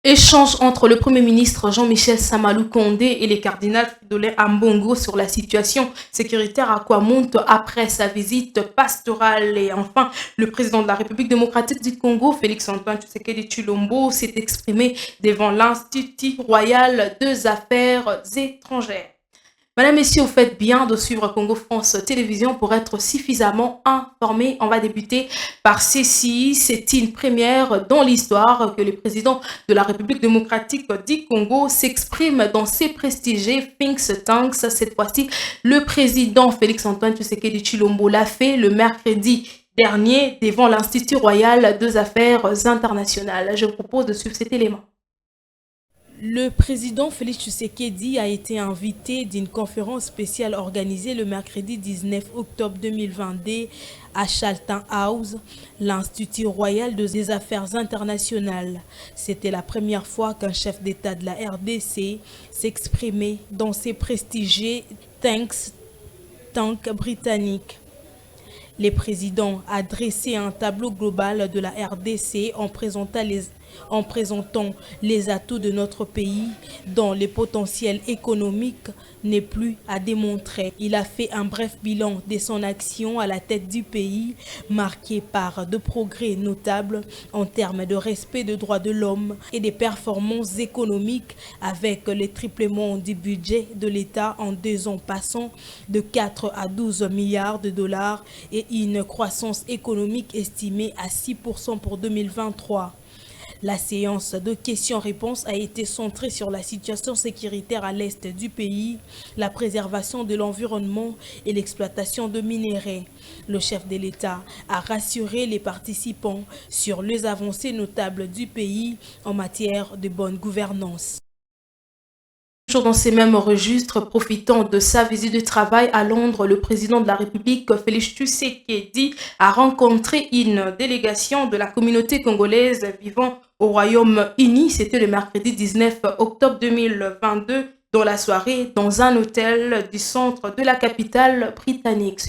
Échange entre le Premier ministre Jean-Michel Samalou Condé et les cardinals Fridolin Ambongo sur la situation sécuritaire à Kwamount après sa visite pastorale. Et enfin, le président de la République démocratique du Congo, Félix-Antoine Tshisekedi Tshilombo, s'est exprimé devant l'Institut royal des affaires étrangères. Madame, Messieurs, vous faites bien de suivre Congo France Télévision pour être suffisamment informés. On va débuter par ceci. C'est une première dans l'histoire que le président de la République démocratique du Congo s'exprime dans ses prestigieux think tanks. Cette fois-ci, le président Félix-Antoine Tshisekedi Tshilombo l'a fait le mercredi dernier devant l'Institut royal des affaires internationales. Je vous propose de suivre cet élément. Le président Félix Tshisekedi a été invité d'une conférence spéciale organisée le mercredi 19 octobre 2022 à Charlton House, l'Institut royal des affaires internationales. C'était la première fois qu'un chef d'État de la RDC s'exprimait dans ces prestigieux think tanks britanniques. Le président a dressé un tableau global de la RDC en présentant les atouts de notre pays dont le potentiel économique n'est plus à démontrer. Il a fait un bref bilan de son action à la tête du pays, marqué par de progrès notables en termes de respect des droits de l'homme et des performances économiques, avec le triplement du budget de l'État en 2 ans passant de 4 à 12 milliards de dollars et une croissance économique estimée à 6% pour 2023. La séance de questions-réponses a été centrée sur la situation sécuritaire à l'est du pays, la préservation de l'environnement et l'exploitation de minerais. Le chef de l'État a rassuré les participants sur les avancées notables du pays en matière de bonne gouvernance. Toujours dans ces mêmes registres, profitant de sa visite de travail à Londres, le président de la République, Félix Tshisekedi, a rencontré une délégation de la communauté congolaise vivant au Royaume-Uni. C'était le mercredi 19 octobre 2022, dans la soirée, dans un hôtel du centre de la capitale britannique.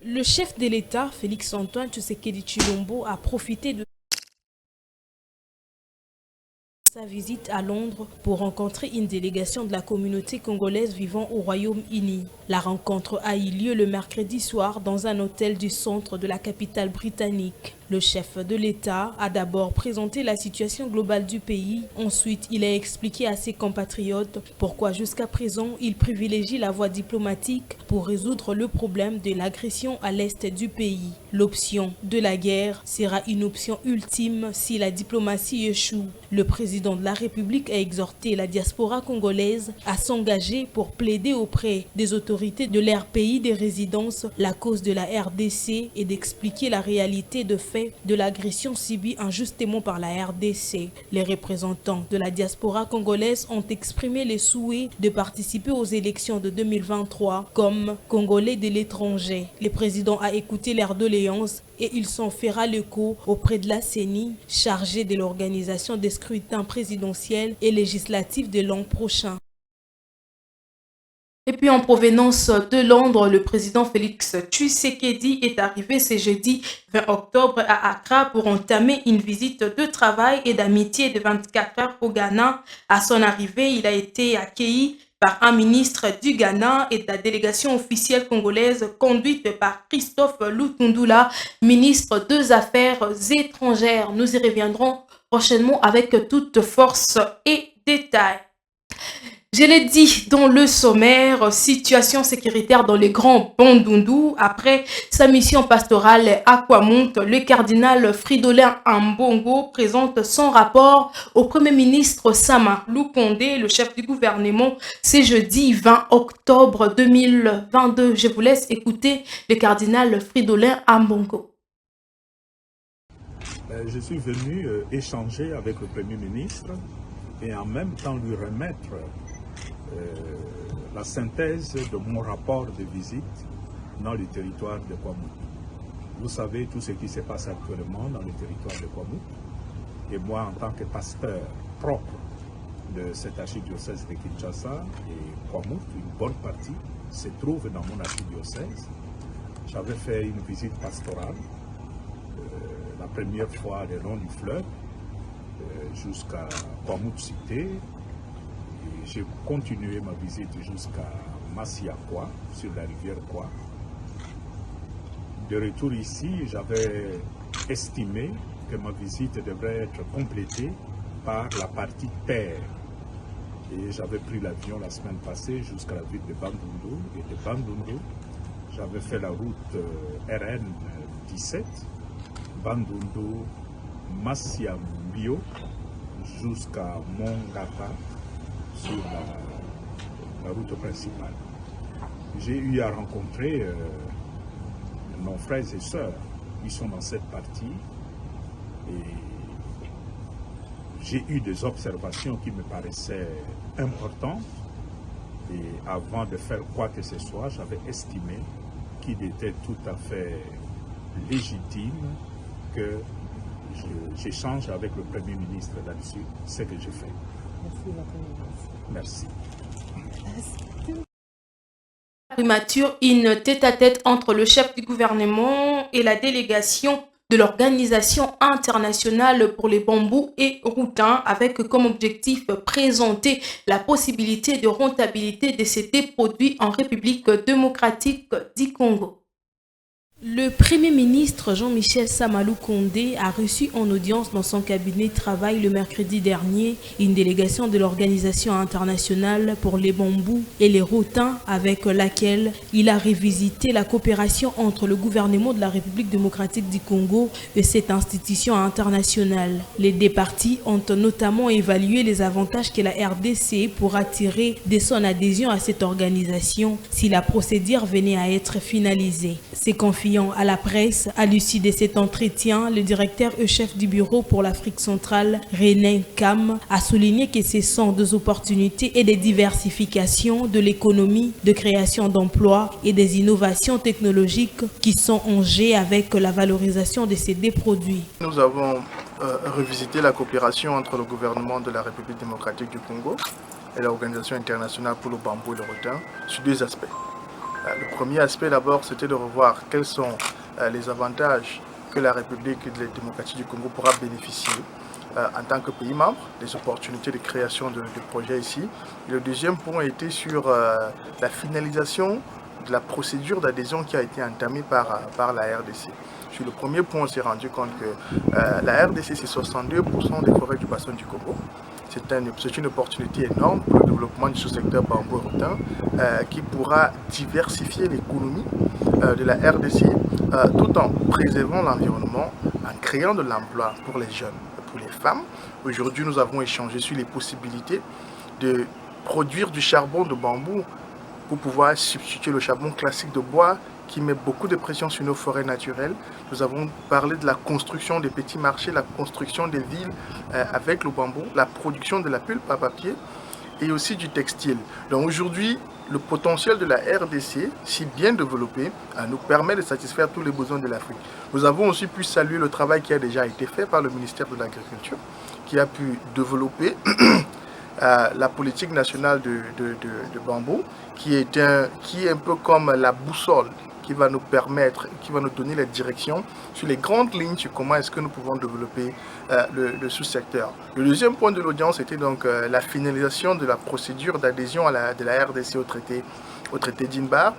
Le chef de l'État, Félix-Antoine Tshisekedi Tshilombo, a profité de sa visite à Londres pour rencontrer une délégation de la communauté congolaise vivant au Royaume-Uni. La rencontre a eu lieu le mercredi soir dans un hôtel du centre de la capitale britannique. Le chef de l'État a d'abord présenté la situation globale du pays. Ensuite, il a expliqué à ses compatriotes pourquoi jusqu'à présent il privilégie la voie diplomatique pour résoudre le problème de l'agression à l'est du pays. L'option de la guerre sera une option ultime si la diplomatie échoue. Le président de la République a exhorté la diaspora congolaise à s'engager pour plaider auprès des autorités de leur pays de résidence la cause de la RDC et d'expliquer la réalité de fait de l'agression subie injustement par la RDC. Les représentants de la diaspora congolaise ont exprimé le souhait de participer aux élections de 2023 comme Congolais de l'étranger. Le président a écouté leurs doléances et il s'en fera l'écho auprès de la CENI, chargée de l'organisation des scrutins présidentiels et législatifs de l'an prochain. Et puis en provenance de Londres, le président Félix Tshisekedi est arrivé ce jeudi 20 octobre à Accra pour entamer une visite de travail et d'amitié de 24 heures au Ghana. À son arrivée, il a été accueilli par un ministre du Ghana et de la délégation officielle congolaise conduite par Christophe Lutundula, ministre des Affaires étrangères. Nous y reviendrons prochainement avec toute force et détails. Je l'ai dit dans le sommaire, situation sécuritaire dans les grands Bandundu. Après sa mission pastorale à Kwamount, le cardinal Fridolin Ambongo présente son rapport au Premier ministre Samalou Condé, le chef du gouvernement, ce jeudi 20 octobre 2022. Je vous laisse écouter le cardinal Fridolin Ambongo. Je suis venu échanger avec le Premier ministre et en même temps lui remettre la synthèse de mon rapport de visite dans le territoire de Kwamount. Vous savez tout ce qui se passe actuellement dans le territoire de Kwamount. Et moi, en tant que pasteur propre de cet archidiocèse de Kinshasa et Kwamount, une bonne partie se trouve dans mon archidiocèse. J'avais fait une visite pastorale, la première fois le long du fleuve, jusqu'à Kwamut Cité. J'ai continué ma visite jusqu'à Massiakwa, sur la rivière Kwa. De retour ici, j'avais estimé que ma visite devrait être complétée par la partie terre. Et j'avais pris l'avion la semaine passée jusqu'à la ville de Bandundu. Et de Bandundu, j'avais fait la route RN 17, Bandundu, Massiambio, jusqu'à Mongata, sur la route principale. J'ai eu à rencontrer nos frères et sœurs qui sont dans cette partie et j'ai eu des observations qui me paraissaient importantes et avant de faire quoi que ce soit, j'avais estimé qu'il était tout à fait légitime que j'échange avec le Premier ministre là-dessus, ce que j'ai fait. Merci. Primature, une tête-à-tête entre le chef du gouvernement et la délégation de l'Organisation internationale pour les bambous et routins avec comme objectif présenter la possibilité de rentabilité de ces produits en République démocratique du Congo. Le Premier ministre Jean-Michel Samalou Kondé a reçu en audience dans son cabinet de travail le mercredi dernier une délégation de l'Organisation internationale pour les bambous et les routins avec laquelle il a revisité la coopération entre le gouvernement de la République démocratique du Congo et cette institution internationale. Les deux parties ont notamment évalué les avantages que la RDC pourra tirer de son adhésion à cette organisation si la procédure venait à être finalisée. C'est confiant à la presse, à l'issue de cet entretien, le directeur et chef du bureau pour l'Afrique centrale, René Kam, a souligné que ce sont des opportunités et des diversifications de l'économie, de création d'emplois et des innovations technologiques qui sont en jeu avec la valorisation de ces deux produits. Nous avons revisité la coopération entre le gouvernement de la République démocratique du Congo et l'Organisation internationale pour le bambou et le rotin sur deux aspects. Le premier aspect d'abord, c'était de revoir quels sont les avantages que la République démocratique du Congo pourra bénéficier en tant que pays membre, des opportunités de création de projets ici. Et le deuxième point était sur la finalisation de la procédure d'adhésion qui a été entamée par la RDC. Sur le premier point, on s'est rendu compte que la RDC, c'est 62% des forêts du bassin du Congo. C'est une opportunité énorme pour le développement du sous-secteur bambou-rotin qui pourra diversifier l'économie de la RDC tout en préservant l'environnement, en créant de l'emploi pour les jeunes et pour les femmes. Aujourd'hui, nous avons échangé sur les possibilités de produire du charbon de bambou pour pouvoir substituer le charbon classique de bois qui met beaucoup de pression sur nos forêts naturelles. Nous avons parlé de la construction des petits marchés, la construction des villes avec le bambou, la production de la pulpe à papier et aussi du textile. Donc aujourd'hui, le potentiel de la RDC, si bien développé, nous permet de satisfaire tous les besoins de l'Afrique. Nous avons aussi pu saluer le travail qui a déjà été fait par le ministère de l'Agriculture, qui a pu développer la politique nationale de bambou, qui est un peu comme la boussole qui va nous permettre, qui va nous donner la direction sur les grandes lignes sur comment est-ce que nous pouvons développer le sous-secteur. Le deuxième point de l'audience était donc la finalisation de la procédure d'adhésion de la RDC au traité d'Inbar.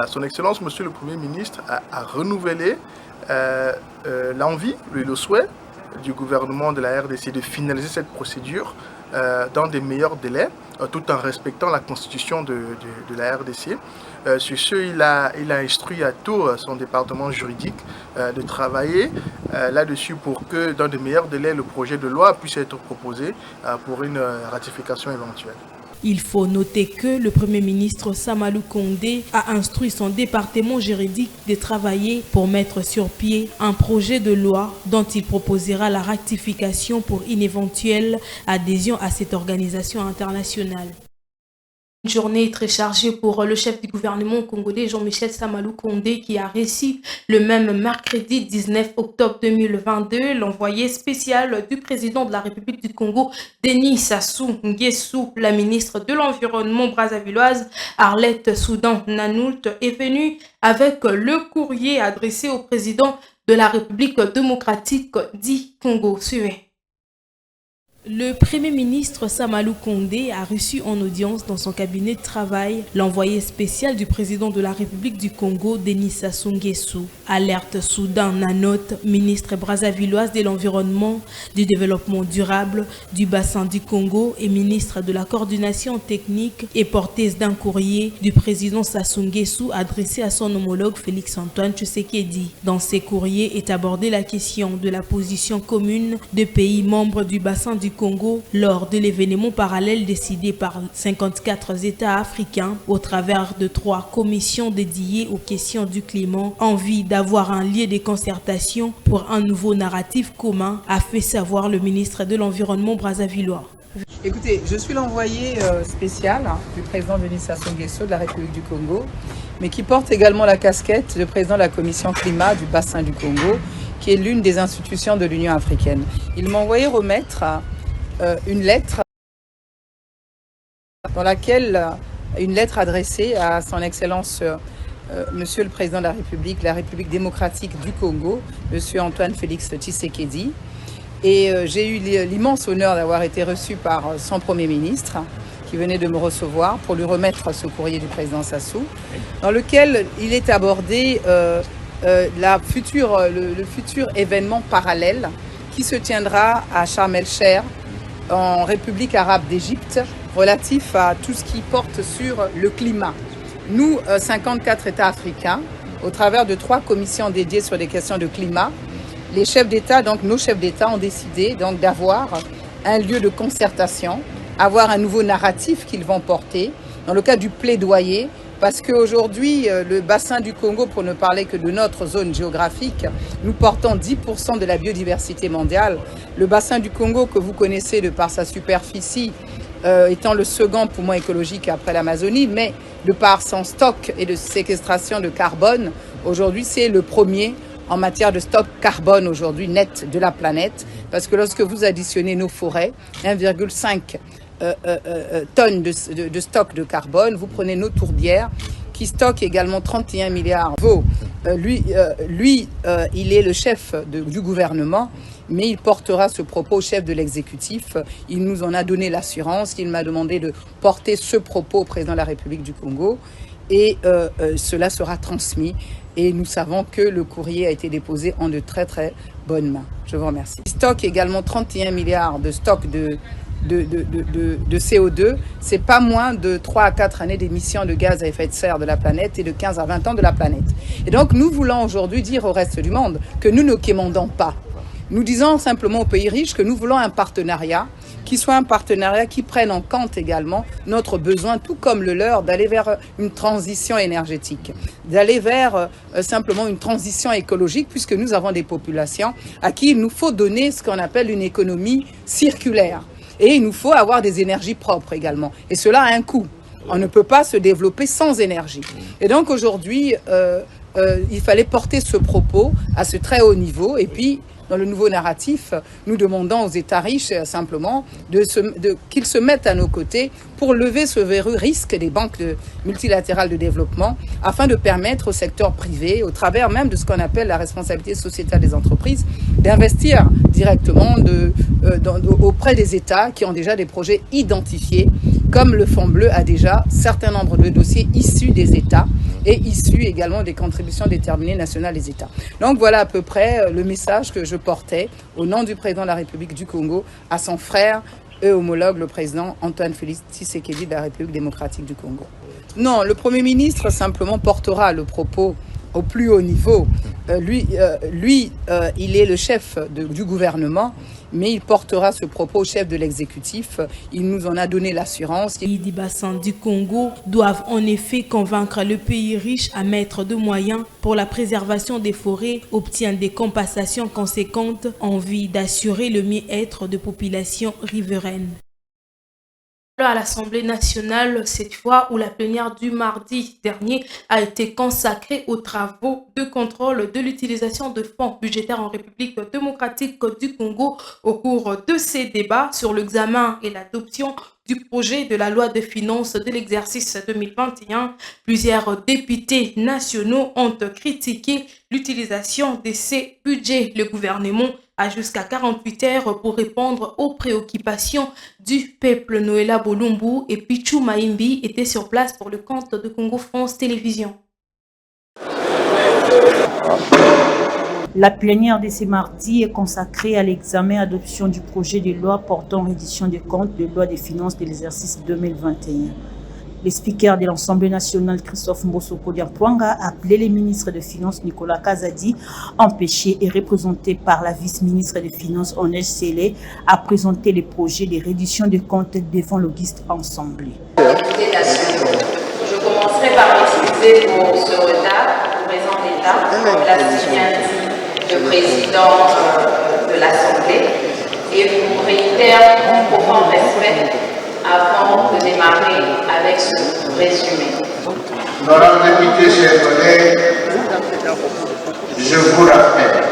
Son Excellence, Monsieur le Premier ministre, a renouvelé l'envie, le souhait du gouvernement de la RDC de finaliser cette procédure dans des meilleurs délais, tout en respectant la constitution de la RDC. Sur ce, il a instruit à tout son département juridique de travailler là-dessus pour que dans de meilleurs délais, le projet de loi puisse être proposé pour une ratification éventuelle. Il faut noter que le Premier ministre Samalou Kondé a instruit son département juridique de travailler pour mettre sur pied un projet de loi dont il proposera la ratification pour une éventuelle adhésion à cette organisation internationale. Une journée très chargée pour le chef du gouvernement congolais Jean-Michel Samalou Kondé qui a reçu le même mercredi 19 octobre 2022 l'envoyé spécial du président de la République du Congo, Denis Sassou Nguesso. La ministre de l'Environnement brazzavilloise Arlette Soudan Nanoult est venue avec le courrier adressé au président de la République démocratique du Congo. Suivez. Le Premier ministre Samalou Kondé a reçu en audience dans son cabinet de travail l'envoyé spécial du président de la République du Congo, Denis Sassou Nguesso. Alerte Soudan Nanot, ministre brazzavilloise de l'Environnement, du Développement durable, du bassin du Congo et ministre de la Coordination technique et porteuse d'un courrier du président Sassou Nguesso adressé à son homologue Félix-Antoine Tshisekedi. Dans ces courriers est abordée la question de la position commune des pays membres du bassin du Congo lors de l'événement parallèle décidé par 54 États africains au travers de 3 commissions dédiées aux questions du climat en vue d'avoir un lieu de concertation pour un nouveau narratif commun, a fait savoir le ministre de l'Environnement brazzavillois. Écoutez, je suis l'envoyé spécial du président Denis Sassou Nguesso de la République du Congo, mais qui porte également la casquette de président de la commission climat du bassin du Congo, qui est l'une des institutions de l'Union africaine. Il m'a envoyé remettre une lettre dans laquelle une lettre adressée à son Excellence Monsieur le Président de la République démocratique du Congo, Monsieur Antoine Félix Tshisekedi. Et j'ai eu l'immense honneur d'avoir été reçu par son Premier ministre qui venait de me recevoir pour lui remettre ce courrier du président Sassou, dans lequel il est abordé le futur événement parallèle qui se tiendra à Sharm el-Sheikh en République arabe d'Égypte relatif à tout ce qui porte sur le climat. Nous, 54 États africains, au travers de 3 commissions dédiées sur les questions de climat, les chefs d'État, donc nos chefs d'État, ont décidé donc d'avoir un lieu de concertation, avoir un nouveau narratif qu'ils vont porter dans le cadre du plaidoyer, parce qu'aujourd'hui, le bassin du Congo, pour ne parler que de notre zone géographique, nous portons 10% de la biodiversité mondiale. Le bassin du Congo, que vous connaissez de par sa superficie, étant le second poumon écologique après l'Amazonie, mais de par son stock et de séquestration de carbone, aujourd'hui c'est le premier en matière de stock carbone aujourd'hui net de la planète, parce que lorsque vous additionnez nos forêts, 1,5 tonnes de stock de carbone, vous prenez nos tourbières qui stockent également 31 milliards d'euros. Lui, il est le chef du gouvernement, mais il portera ce propos au chef de l'exécutif. Il nous en a donné l'assurance, il m'a demandé de porter ce propos au président de la République du Congo et cela sera transmis. Et nous savons que le courrier a été déposé en de très très bonnes mains. Je vous remercie. Il stocke également 31 milliards de stock de CO2. C'est pas moins de 3 à 4 années d'émissions de gaz à effet de serre de la planète et de 15 à 20 ans de la planète. Et donc nous voulons aujourd'hui dire au reste du monde que nous ne quémandons pas. Nous disons simplement aux pays riches que nous voulons un partenariat qui soit un partenariat qui prenne en compte également notre besoin, tout comme le leur, d'aller vers une transition énergétique, d'aller vers simplement une transition écologique, puisque nous avons des populations à qui il nous faut donner ce qu'on appelle une économie circulaire. Et il nous faut avoir des énergies propres également. Et cela a un coût. On ne peut pas se développer sans énergie. Et donc aujourd'hui, il fallait porter ce propos à ce très haut niveau. Et puis, dans le nouveau narratif, nous demandons aux États riches simplement qu'ils se mettent à nos côtés pour lever ce verrou risque des banques multilatérales de développement afin de permettre au secteur privé, au travers même de ce qu'on appelle la responsabilité sociétale des entreprises, d'investir directement auprès des États qui ont déjà des projets identifiés, comme le Fonds bleu a déjà un certain nombre de dossiers issus des États et issus également des contributions déterminées nationales des États. Donc voilà à peu près le message que je portais au nom du président de la République du Congo à son frère et homologue, le président Antoine Félix Tshisekedi de la République démocratique du Congo. Non, le Premier ministre simplement portera le propos au plus haut niveau. Lui, il est le chef du gouvernement, mais il portera ce propos au chef de l'exécutif. Il nous en a donné l'assurance. Les pays du bassin du Congo doivent en effet convaincre le pays riche à mettre de moyens pour la préservation des forêts, obtient des compensations conséquentes en vue d'assurer le mieux-être de populations riveraines. À l'Assemblée nationale, cette fois où la plénière du mardi dernier a été consacrée aux travaux de contrôle de l'utilisation de fonds budgétaires en République démocratique du Congo. Au cours de ces débats sur l'examen et l'adoption du projet de la loi de finances de l'exercice 2021, plusieurs députés nationaux ont critiqué l'utilisation de ces budgets. Le gouvernement a jusqu'à 48 heures pour répondre aux préoccupations du peuple. Noëlla Bolumbu et Pichu Maimbi étaient sur place pour le compte de Congo France Télévisions. La plénière de ce mardi est consacrée à l'examen et adoption du projet de loi portant reddition des comptes de loi des finances de l'exercice 2021. Le speaker de l'Assemblée nationale, Christophe Mbosoko Diampouanga, a appelé le ministre des Finances, Nicolas Kazadi, empêché et représenté par la vice-ministre des Finances, Onej Sele, à présenter le projet de reddition des comptes devant l'Auguste Assemblée. Je commencerai par m'excuser pour ce retard, pour raison d'État, comme l'a si bien dit le président de l'Assemblée, et vous réitère mon profond respect avant de démarrer avec ce résumé. Honorables députés, chers collègues, je vous rappelle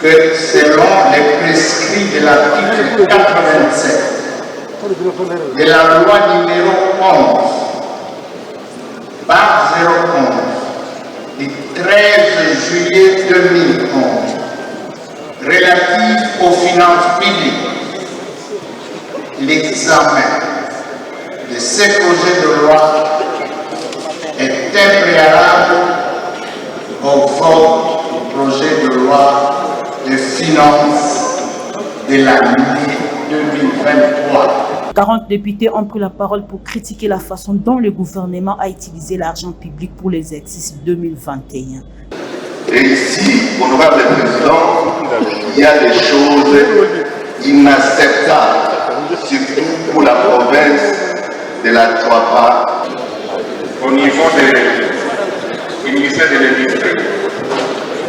que selon les prescrits de l'article 87 de la loi numéro 11/011 du 13 juillet 2011 relative aux finances publiques, l'examen de ces projets de loi est préalable au vote du projet de loi de finances de l'année 2023. 40 députés ont pris la parole pour critiquer la façon dont le gouvernement a utilisé l'argent public pour l'exercice 2021. Et ici, honorable président, il y a des choses inacceptables, surtout pour la province de la Touapa. Au niveau du ministère de l'Industrie,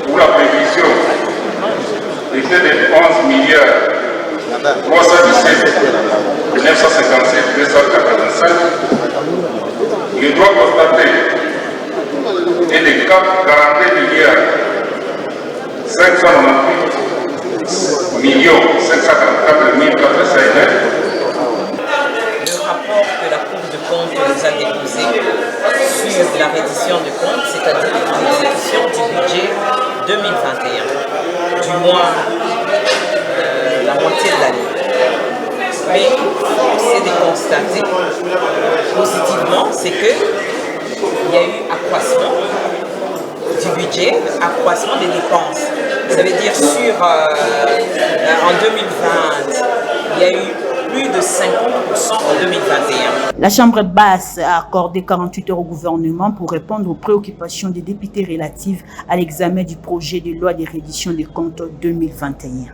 pour la prévision était de 11 milliards 317 957 285. Je dois constater et de 42 milliards 598 millions 544 409. Le rapport que la Cour de compte nous a déposé sur la reddition de comptes, c'est-à-dire l'exécution du budget 2021, du moins la moitié de l'année. Mais c'est de constater positivement, c'est qu'il y a eu accroissement du budget, accroissement des dépenses. Ça veut dire en 2020, il y a eu plus de 50% en 2021. La Chambre basse a accordé 48 heures au gouvernement pour répondre aux préoccupations des députés relatives à l'examen du projet de loi de reddition des comptes 2021.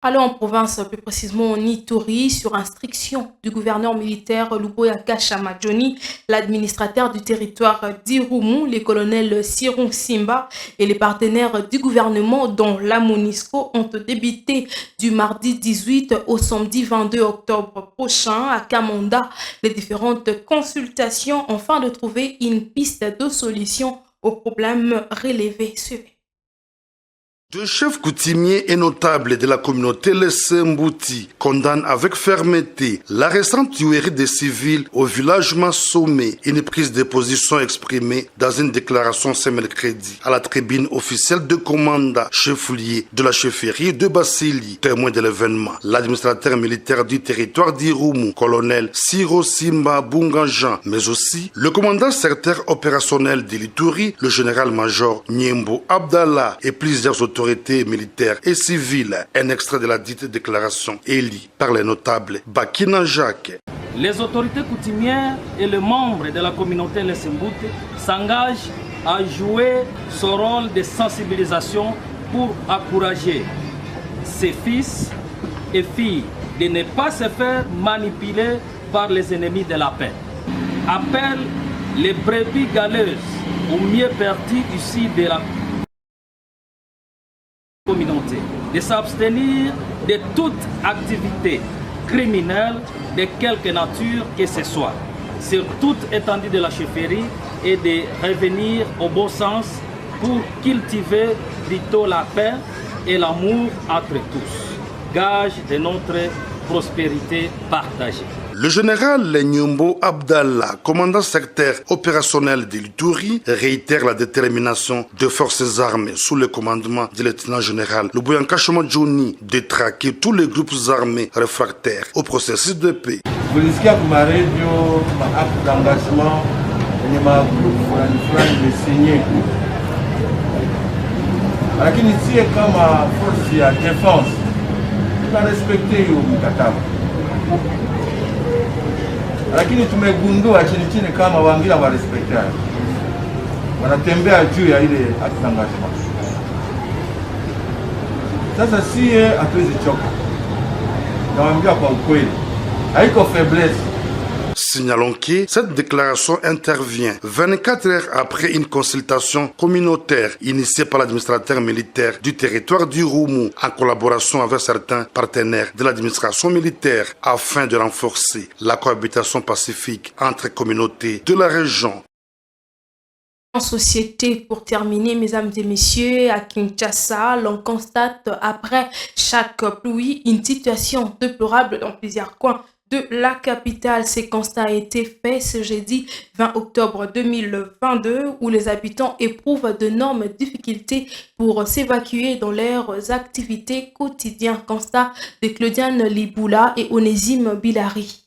Allons en province, plus précisément en Ituri, sur instruction du gouverneur militaire Luboya Kashamadjoni, l'administrateur du territoire d'Irumu, les colonels Siron Simba et les partenaires du gouvernement dont la MONUSCO ont débuté du mardi 18 au samedi 22 octobre prochain à Kamanda les différentes consultations afin de trouver une piste de solution aux problèmes relevés. Suivez. Deux chefs coutumiers et notables de la communauté Lessembouti condamnent avec fermeté la récente tuerie des civils au village Massomé, une prise de position exprimée dans une déclaration ce mercredi à la tribune officielle de Komanda, chef-lieu de la chefferie de Basili, témoin de l'événement. L'administrateur militaire du territoire d'Irumu, colonel Siro Simba Bunganjan, mais aussi le commandant secrétaire opérationnel de l'Ituri, le général-major Nyembo Abdallah et plusieurs autorités militaires et civiles. Un extrait de la dite déclaration élit par les notables Bakina Jacques. Les autorités coutumières et les membres de la communauté Lessembouti s'engagent à jouer ce rôle de sensibilisation pour encourager ses fils et filles de ne pas se faire manipuler par les ennemis de la paix. Appelle les brebis galeuses ou mieux perdues ici de la communauté de s'abstenir de toute activité criminelle de quelque nature que ce soit sur toute étendue de la chefferie et de revenir au bon sens pour cultiver plutôt la paix et l'amour entre tous, gage de notre prospérité partagée. Le général Nyombo Abdallah, commandant secteur opérationnel d'Ilturi, réitère la détermination des forces armées sous le commandement du lieutenant-général Luboyanka Shoma Johnny de traquer tous les groupes armés réfractaires au processus de paix. Kulisikia kwa radio acte d'engagement yenye magrupu fulani imesinye, lakini sie kama force ya defense tunarespekte hiyo mkataba, lakini tumegundua chini kama wangila warespekta wanatembea juu ya ile acte d'engagement. Sasa sie hatuwezi choka, nawaambia kwa ukweli. Signalons que cette déclaration intervient 24 heures après une consultation communautaire initiée par l'administrateur militaire du territoire du Roumou en collaboration avec certains partenaires de l'administration militaire afin de renforcer la cohabitation pacifique entre communautés de la région. En société, pour terminer, mesdames et messieurs, à Kinshasa, l'on constate après chaque pluie une situation déplorable dans plusieurs coins de la capitale. Ces constats a été fait ce jeudi 20 octobre 2022 où les habitants éprouvent d'énormes difficultés pour s'évacuer dans leurs activités quotidiennes. Constat de Claudiane Liboula et Onésime Bilari.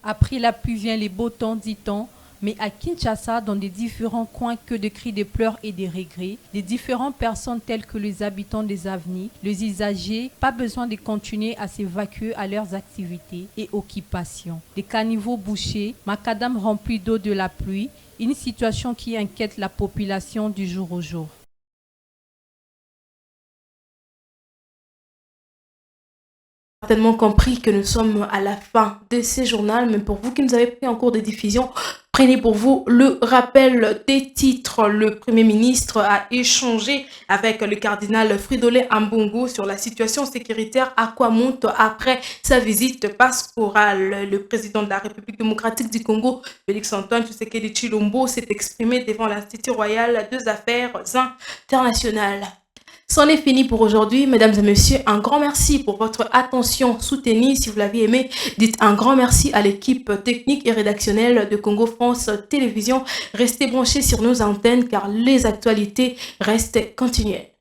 Après la pluie vient les beaux temps, dit-on. Mais à Kinshasa, dans des différents coins, que de cris de pleurs et de regrets, les différentes personnes telles que les habitants des avenues, les usagers, pas besoin de continuer à s'évacuer à leurs activités et occupations. Des caniveaux bouchés, macadam remplis d'eau de la pluie, une situation qui inquiète la population du jour au jour. Certainement compris que nous sommes à la fin de ce journal, mais pour vous qui nous avez pris en cours de diffusion, prenez pour vous le rappel des titres. Le Premier ministre a échangé avec le cardinal Fridolin Ambongo sur la situation sécuritaire à Kwamout après sa visite pastorale. Le président de la République démocratique du Congo, Félix-Antoine Tshisekedi Tshilombo, s'est exprimé devant l'Institut royal des affaires internationales. C'en est fini pour aujourd'hui, mesdames et messieurs. Un grand merci pour votre attention soutenue. Si vous l'avez aimé, dites un grand merci à l'équipe technique et rédactionnelle de Congo France Télévisions. Restez branchés sur nos antennes car les actualités restent continuelles.